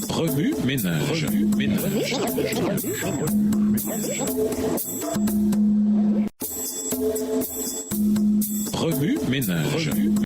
Remue ménage. Remue ménage.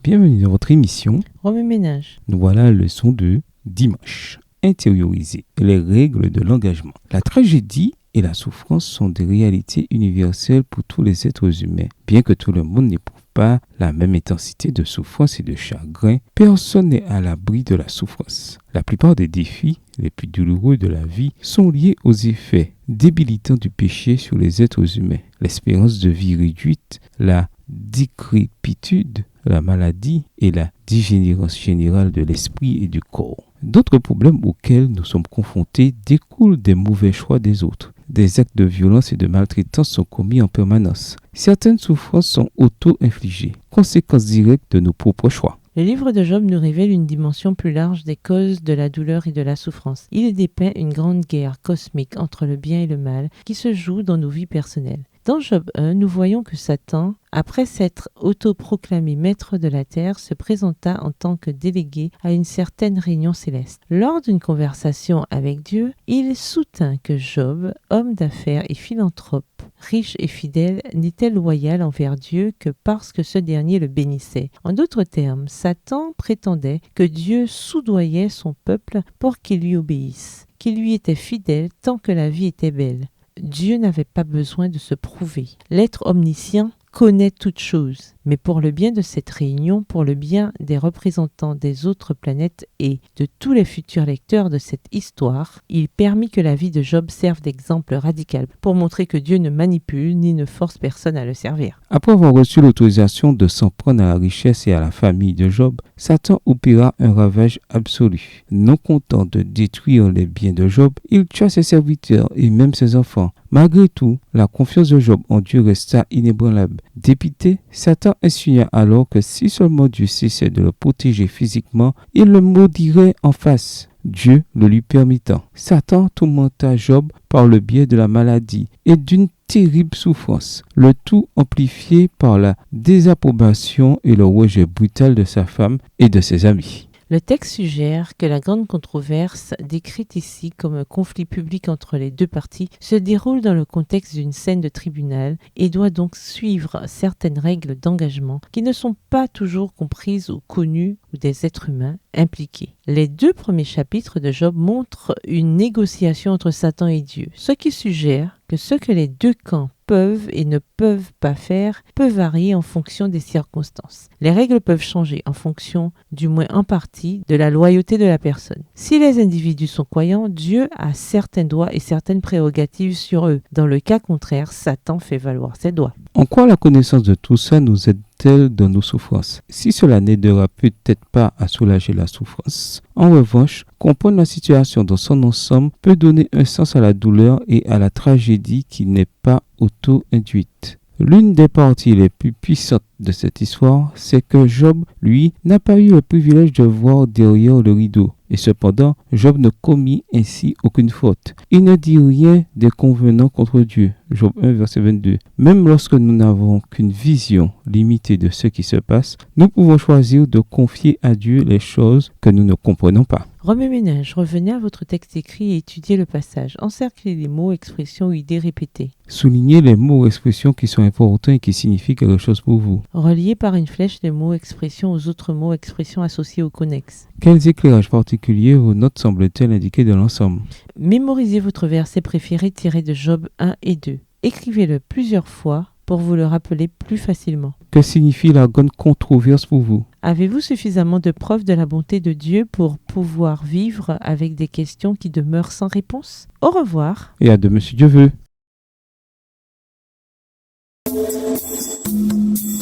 Bienvenue dans votre émission. Remue ménage. Nous voilà à la leçon de dimanche. Intérioriser les règles de l'engagement. La tragédie et la souffrance sont des réalités universelles pour tous les êtres humains. Bien que tout le monde n'éprouve pas la même intensité de souffrance et de chagrin, personne n'est à l'abri de la souffrance. La plupart des défis les plus douloureux de la vie sont liés aux effets débilitants du péché sur les êtres humains. L'espérance de vie réduite, la décrépitude, la maladie et la dégénérescence générale de l'esprit et du corps. D'autres problèmes auxquels nous sommes confrontés découlent des mauvais choix des autres. Des actes de violence et de maltraitance sont commis en permanence. Certaines souffrances sont auto-infligées, conséquence directe de nos propres choix. Le livre de Job nous révèle une dimension plus large des causes de la douleur et de la souffrance. Il dépeint une grande guerre cosmique entre le bien et le mal qui se joue dans nos vies personnelles. Dans Job 1, nous voyons que Satan, après s'être autoproclamé maître de la terre, se présenta en tant que délégué à une certaine réunion céleste. Lors d'une conversation avec Dieu, il soutint que Job, homme d'affaires et philanthrope, riche et fidèle, n'était loyal envers Dieu que parce que ce dernier le bénissait. En d'autres termes, Satan prétendait que Dieu soudoyait son peuple pour qu'il lui obéisse, qu'il lui était fidèle tant que la vie était belle. Dieu n'avait pas besoin de se prouver. L'être omniscient connaît toutes choses, mais pour le bien de cette réunion, pour le bien des représentants des autres planètes et de tous les futurs lecteurs de cette histoire, il permit que la vie de Job serve d'exemple radical pour montrer que Dieu ne manipule ni ne force personne à le servir. Après avoir reçu l'autorisation de s'en prendre à la richesse et à la famille de Job, Satan opéra un ravage absolu. Non content de détruire les biens de Job, il tua ses serviteurs et même ses enfants. Malgré tout, la confiance de Job en Dieu resta inébranlable. Dépité, Satan insinua alors que si seulement Dieu cessait de le protéger physiquement, il le maudirait en face, Dieu le lui permettant. Satan tourmenta Job par le biais de la maladie et d'une terrible souffrance, le tout amplifié par la désapprobation et le rejet brutal de sa femme et de ses amis. Le texte suggère que la grande controverse, décrite ici comme un conflit public entre les deux parties, se déroule dans le contexte d'une scène de tribunal et doit donc suivre certaines règles d'engagement qui ne sont pas toujours comprises ou connues des êtres humains impliqués. Les 2 premiers chapitres de Job montrent une négociation entre Satan et Dieu, ce qui suggère que ce que les 2 camps peuvent et ne peuvent pas faire peut varier en fonction des circonstances. Les règles peuvent changer en fonction, du moins en partie, de la loyauté de la personne. Si les individus sont croyants, Dieu a certains droits et certaines prérogatives sur eux. Dans le cas contraire, Satan fait valoir ses droits. En quoi la connaissance de tout ça nous aide-t-elle dans nos souffrances? Si cela n'aidera peut-être pas à soulager la souffrance, en revanche, comprendre la situation dans son ensemble peut donner un sens à la douleur et à la tragédie qui n'est pas auto-induite. L'une des parties les plus puissantes de cette histoire, c'est que Job, lui, n'a pas eu le privilège de voir derrière le rideau. Et cependant, Job ne commit ainsi aucune faute. Il ne dit rien d'inconvenant contre Dieu. Job 1, verset 22. Même lorsque nous n'avons qu'une vision limitée de ce qui se passe, nous pouvons choisir de confier à Dieu les choses que nous ne comprenons pas. Remue ménage, revenez à votre texte écrit et étudiez le passage. Encerclez les mots, expressions ou idées répétées. Soulignez les mots ou expressions qui sont importants et qui signifient quelque chose pour vous. Reliez par une flèche les mots, expressions aux autres mots, expressions associés ou connexes. Quels éclairages particuliers vos notes semblent-elles indiquer de l'ensemble? Mémorisez votre verset préféré tiré de Job 1 et 2. Écrivez-le plusieurs fois pour vous le rappeler plus facilement. Que signifie la grande controverse pour vous? Avez-vous suffisamment de preuves de la bonté de Dieu pour pouvoir vivre avec des questions qui demeurent sans réponse? Au revoir. Et à demain si Dieu veut.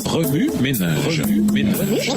Remue ménage. Remue ménage.